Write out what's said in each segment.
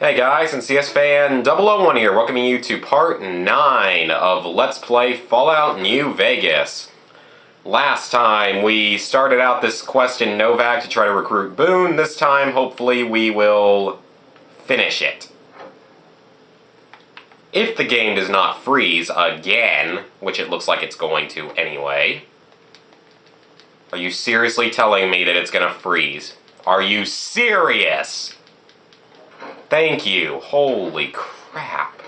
Hey guys, and CS Fan 001 here, welcoming you to part 9 of Let's Play Fallout New Vegas. Last time we started out this quest in Novak to try to recruit Boone. This time, hopefully, we will finish it. If the game does not freeze again, which it looks like it's going to anyway. Are you seriously telling me that it's gonna freeze? Are you serious? Thank you. Holy crap.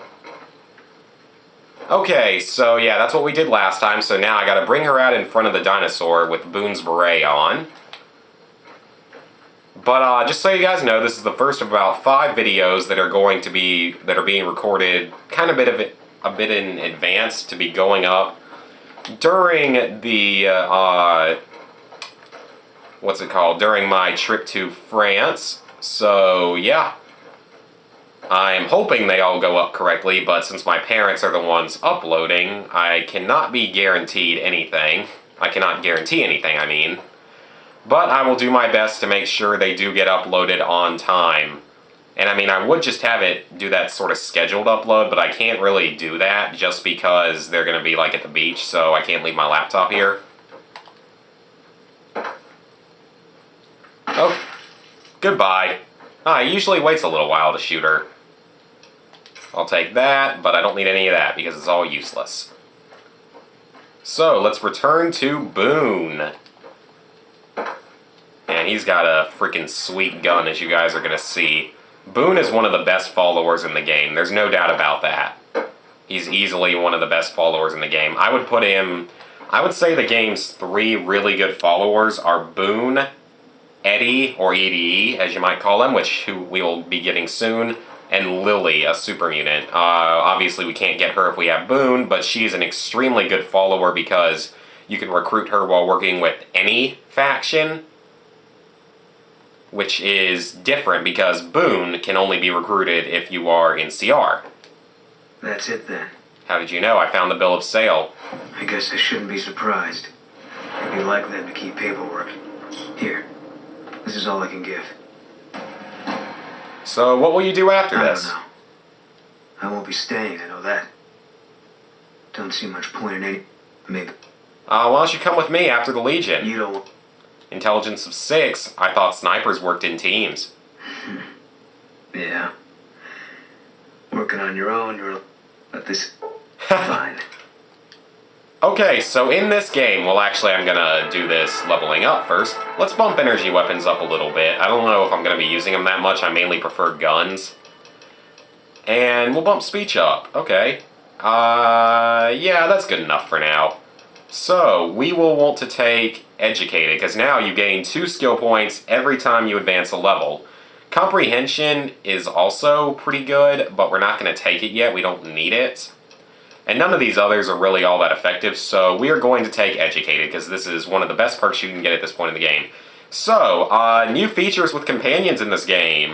Okay, so yeah, that's what we did last time, so now I gotta bring her out in front of the dinosaur with Boone's beret on. But just so you guys know, this is the first of about 5 videos that are being recorded kind of a bit in advance to be going up during the during my trip to France. So yeah, I'm hoping they all go up correctly, but since my parents are the ones uploading, I cannot be guaranteed anything. I cannot guarantee anything, I mean. But I will do my best to make sure they do get uploaded on time. And I mean, I would just have it do that sort of scheduled upload, but I can't really do that just because they're going to be like at the beach, so I can't leave my laptop here. Oh, goodbye. It usually waits a little while to shoot her. I'll take that, but I don't need any of that because it's all useless. So, let's return to Boone. And he's got a freaking sweet gun, as you guys are going to see. Boone is one of the best followers in the game. There's no doubt about that. He's easily one of the best followers in the game. I would say the game's 3 really good followers are Boone, Eddie, or EDE, as you might call him, who we will be getting soon, and Lily, a super mutant. Obviously, we can't get her if we have Boone, but she's an extremely good follower because you can recruit her while working with any faction, which is different because Boone can only be recruited if you are in CR. That's it then. How did you know? I found the bill of sale. I guess I shouldn't be surprised. It'd be like them to keep paperwork. Here. This is all I can give. So, what will you do after this? I don't know. I won't be staying, I know that. Don't see much point in any... Maybe. Why don't you come with me after the Legion? You don't... Intelligence of 6. I thought snipers worked in teams. Yeah. Working on your own, you're... But this... Fine. Okay, so in this game, well actually I'm gonna do this leveling up first. Let's bump energy weapons up a little bit. I don't know if I'm gonna be using them that much. I mainly prefer guns. And we'll bump speech up. Okay. Yeah, that's good enough for now. So, we will want to take Educated, because now you gain 2 skill points every time you advance a level. Comprehension is also pretty good, but we're not going to take it yet. We don't need it. And none of these others are really all that effective, so we are going to take Educated, because this is one of the best perks you can get at this point in the game. So, new features with companions in this game.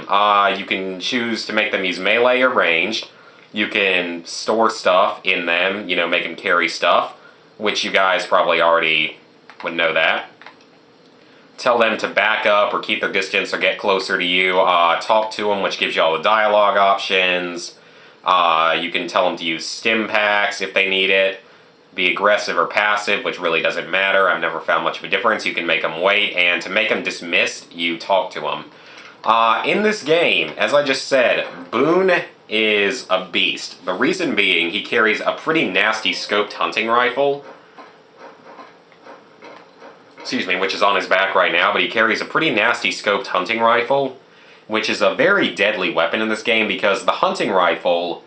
You can choose to make them use melee or ranged. You can store stuff in them, make them carry stuff, which you guys probably already would know that. Tell them to back up or keep their distance or get closer to you. Talk to them, which gives you all the dialogue options. You can tell them to use stim packs if they need it. Be aggressive or passive, which really doesn't matter. I've never found much of a difference. You can make them wait, and to make them dismissed, you talk to them. In this game, as I just said, Boone is a beast. The reason being, he carries a pretty nasty scoped hunting rifle. Which is on his back right now, but he carries a pretty nasty scoped hunting rifle, which is a very deadly weapon in this game because the hunting rifle,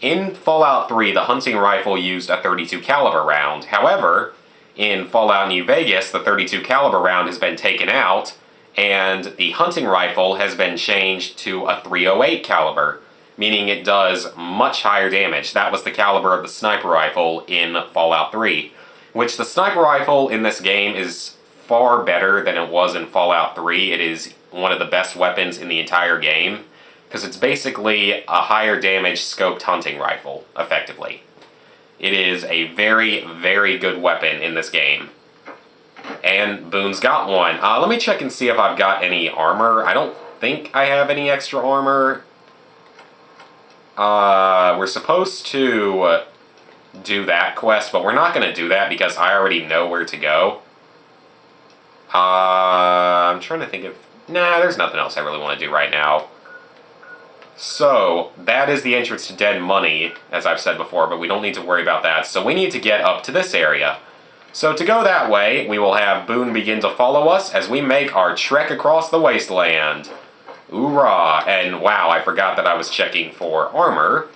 in Fallout 3, the hunting rifle used a .32 caliber round. However, in Fallout New Vegas, the .32 caliber round has been taken out, and the hunting rifle has been changed to a .308 caliber, meaning it does much higher damage. That was the caliber of the sniper rifle in Fallout 3, which the sniper rifle in this game is far better than it was in Fallout 3. It is one of the best weapons in the entire game, because it's basically a higher damage scoped hunting rifle, effectively. It is a very, very good weapon in this game. And Boone's got one. Let me check and see if I've got any armor. I don't think I have any extra armor. We're supposed to do that quest, but we're not going to do that because I already know where to go. I'm trying to think of... Nah, there's nothing else I really want to do right now. So, that is the entrance to Dead Money, as I've said before, but we don't need to worry about that. So we need to get up to this area. So to go that way, we will have Boone begin to follow us as we make our trek across the wasteland. Hoorah! And wow, I forgot that I was checking for armor.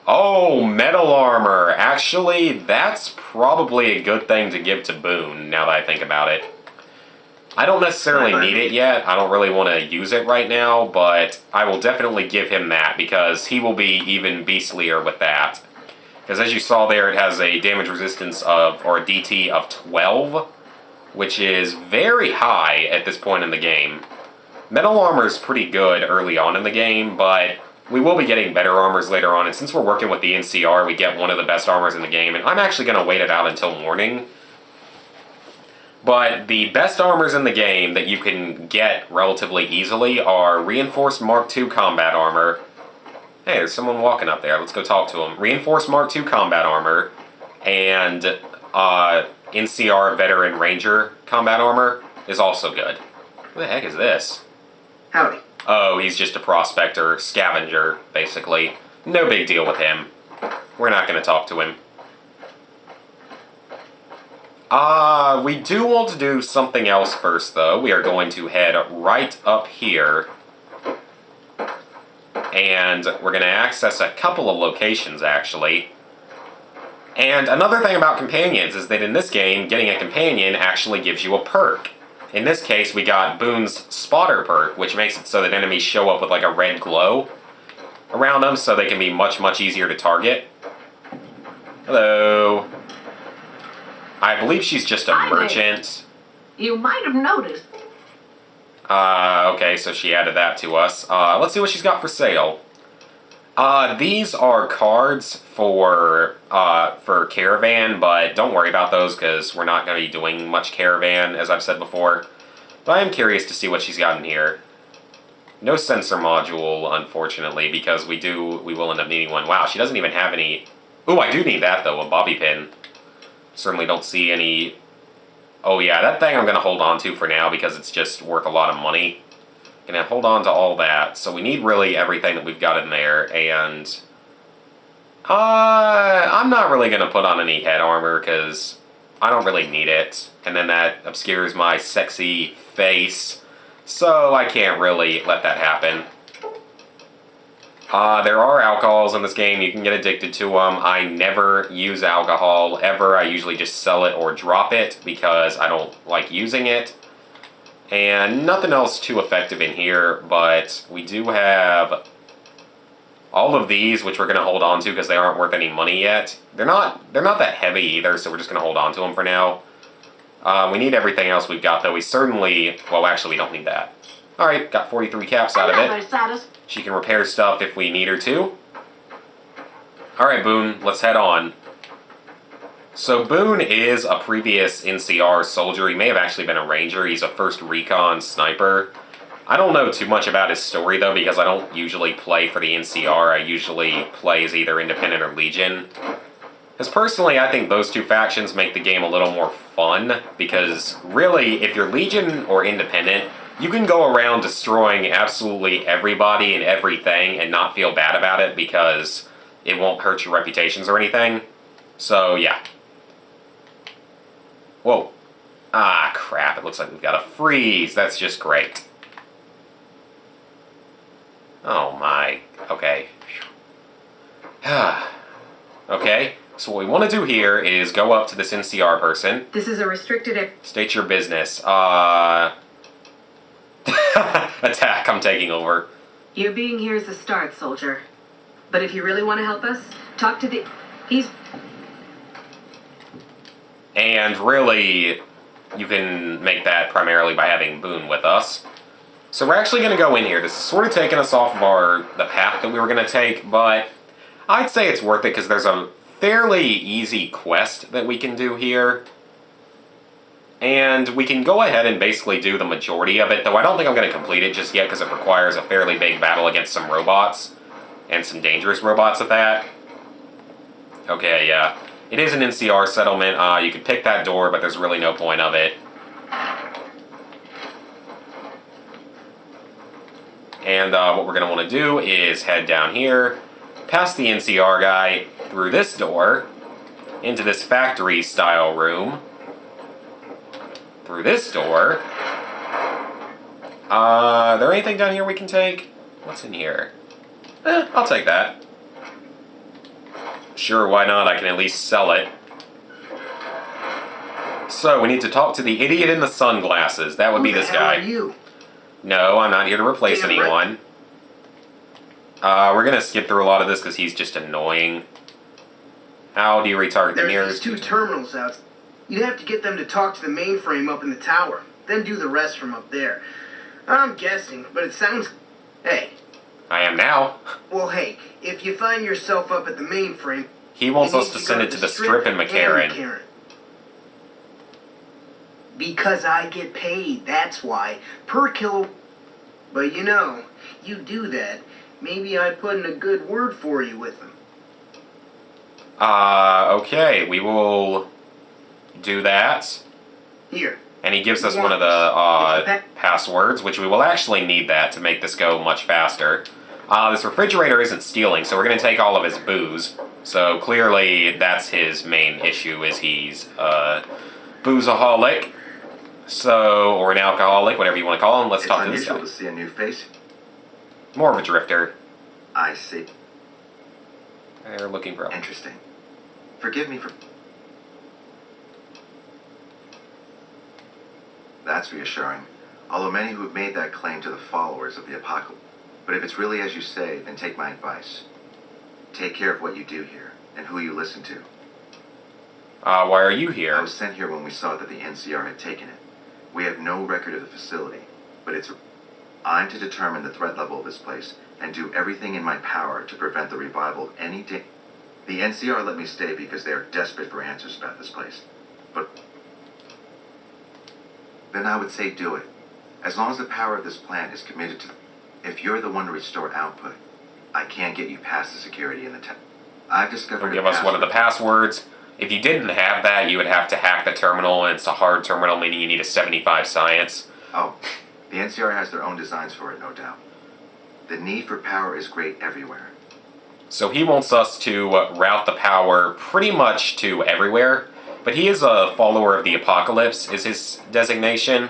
Oh, metal armor! Actually, that's probably a good thing to give to Boone, now that I think about it. I don't necessarily need it yet. I don't really want to use it right now, but I will definitely give him that because he will be even beastlier with that. Because as you saw there, it has a damage resistance of, or a DT of 12, which is very high at this point in the game. Metal armor is pretty good early on in the game, but we will be getting better armors later on, and since we're working with the NCR, we get one of the best armors in the game, and I'm actually going to wait it out until morning. But the best armors in the game that you can get relatively easily are Reinforced Mark II Combat Armor. Hey, there's someone walking up there. Let's go talk to him. Reinforced Mark II Combat Armor and NCR Veteran Ranger Combat Armor is also good. What the heck is this? Howdy. Oh, he's just a prospector, scavenger, basically. No big deal with him. We're not going to talk to him. We do want to do something else first, though. We are going to head right up here. And we're going to access a couple of locations, actually. And another thing about companions is that in this game, getting a companion actually gives you a perk. In this case, we got Boone's Spotter perk, which makes it so that enemies show up with like a red glow around them, so they can be much, much easier to target. Hello. I believe she's just a merchant. You might have noticed. Okay, so she added that to us. Let's see what she's got for sale. These are cards for Caravan, but don't worry about those because we're not going to be doing much Caravan, as I've said before. But I am curious to see what she's got in here. No sensor module, unfortunately, because we will end up needing one. Wow, she doesn't even have any... Ooh, I do need that, though, a bobby pin. Certainly don't see any... Oh yeah, that thing I'm going to hold on to for now because it's just worth a lot of money. Going to hold on to all that. So we need really everything that we've got in there, and... I'm not really going to put on any head armor because I don't really need it. And then that obscures my sexy face, so I can't really let that happen. There are alcohols in this game. You can get addicted to them. I never use alcohol, ever. I usually just sell it or drop it because I don't like using it. And nothing else too effective in here, but we do have all of these, which we're going to hold on to because they aren't worth any money yet. They're not that heavy either, so we're just going to hold on to them for now. We need everything else we've got, though. We certainly... Well, actually, we don't need that. Alright, got 43 caps out of it. She can repair stuff if we need her to. Alright, Boone, let's head on. So Boone is a previous NCR soldier. He may have actually been a ranger. He's a 1st Recon sniper. I don't know too much about his story, though, because I don't usually play for the NCR. I usually play as either Independent or Legion. Because personally, I think those two factions make the game a little more fun, because really, if you're Legion or Independent, you can go around destroying absolutely everybody and everything and not feel bad about it because it won't hurt your reputations or anything. So, yeah. Whoa. Ah, crap. It looks like we've got a freeze. That's just great. Oh, my. Okay. Okay. So what we want to do here is go up to this NCR person. This is a restricted... State your business. Attack, I'm taking over. Your being here is a start, soldier. But if you really want to help us, talk to the... He's... And really, you can make that primarily by having Boone with us. So we're actually going to go in here. This is sort of taking us off of the path that we were going to take, but I'd say it's worth it because there's a fairly easy quest that we can do here. And we can go ahead and basically do the majority of it, though I don't think I'm going to complete it just yet because it requires a fairly big battle against some robots. And some dangerous robots at that. Okay, yeah. It is an NCR settlement. You could pick that door, but there's really no point of it. And what we're going to want to do is head down here, past the NCR guy, through this door, into this factory-style room, through this door. There anything down here we can take? What's in here? I'll take that. Sure, why not? I can at least sell it. So, we need to talk to the idiot in the sunglasses. That would be this guy. Who the hell are you? No, I'm not here to replace Damn anyone. We're gonna skip through a lot of this because he's just annoying. How do you retarget the There's mirrors? these two terminals out. You'd have to get them to talk to the mainframe up in the tower, then do the rest from up there. I'm guessing, but it sounds... Hey. I am now. Well, hey, if you find yourself up at the mainframe... He wants you us need to go send it to the strip in and McCarran. Because I get paid, that's why. Per kilo... But you know, you do that, maybe I'd put in a good word for you with them. Okay, we will do that. Here. And he gives us one of the passwords, which we will actually need that to make this go much faster. This refrigerator isn't stealing, so we're going to take all of his booze. So clearly that's his main issue, is he's a boozeaholic. So, or an alcoholic, whatever you want to call him. Let's talk to this guy. It's unusual to see a new face. More of a drifter. I see. They're looking for him. Interesting. Forgive me for... That's reassuring. Although many who have made that claim to the followers of the apocalypse. But if it's really as you say, then take my advice. Take care of what you do here, and who you listen to. Why are you here? I was sent here when we saw that the NCR had taken it. We have no record of the facility, but I'm to determine the threat level of this place, and do everything in my power to prevent the revival of any day. The NCR let me stay because they are desperate for answers about this place. But... then I would say do it. As long as the power of this plant is committed to... If you're the one to restore output, I can't get you past the security in the town. I've discovered... Give us one of the passwords. If you didn't have that, you would have to hack the terminal, and it's a hard terminal, meaning you need a 75 science. Oh, the NCR has their own designs for it, no doubt. The need for power is great everywhere. So he wants us to route the power pretty much to everywhere, but he is a follower of the apocalypse, is his designation.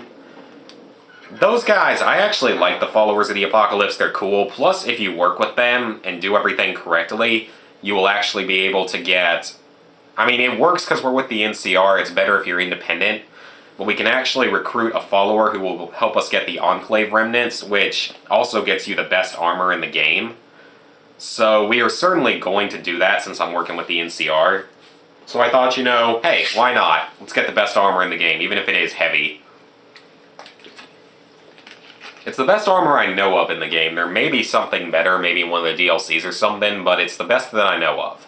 Those guys, I actually like the followers of the apocalypse, they're cool. Plus, if you work with them and do everything correctly, you will actually be able to get... I mean, it works because we're with the NCR, it's better if you're independent, but we can actually recruit a follower who will help us get the Enclave Remnants, which also gets you the best armor in the game. So we are certainly going to do that since I'm working with the NCR. So I thought, you know, hey, why not? Let's get the best armor in the game, even if it is heavy. It's the best armor I know of in the game. There may be something better, maybe one of the DLCs or something, but it's the best that I know of.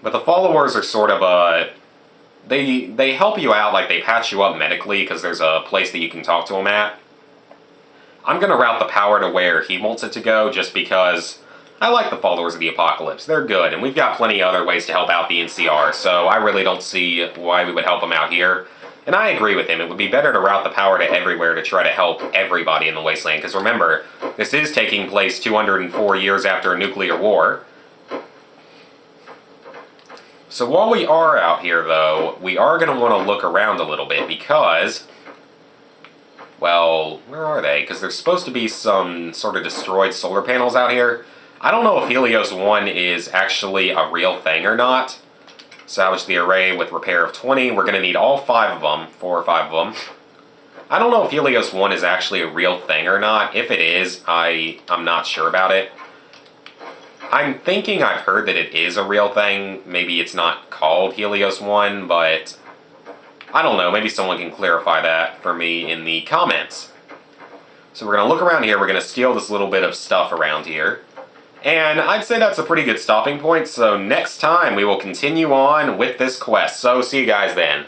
But the followers are sort of they help you out, like they patch you up medically because there's a place that you can talk to them at. I'm going to route the power to where he wants it to go just because I like the followers of the apocalypse. They're good, and we've got plenty of other ways to help out the NCR, so I really don't see why we would help them out here. And I agree with him. It would be better to route the power to everywhere to try to help everybody in the Wasteland, because remember, this is taking place 204 years after a nuclear war. So while we are out here, though, we are going to want to look around a little bit because, well, where are they? Because there's supposed to be some sort of destroyed solar panels out here. I don't know if Helios 1 is actually a real thing or not. Salvage the array with repair of 20. We're going to need all 5 of them, 4 or 5 of them. I don't know if Helios 1 is actually a real thing or not. If it is, I'm not sure about it. I'm thinking I've heard that it is a real thing. Maybe it's not called Helios 1, but I don't know. Maybe someone can clarify that for me in the comments. So we're going to look around here. We're going to steal this little bit of stuff around here. And I'd say that's a pretty good stopping point. So next time we will continue on with this quest. So see you guys then.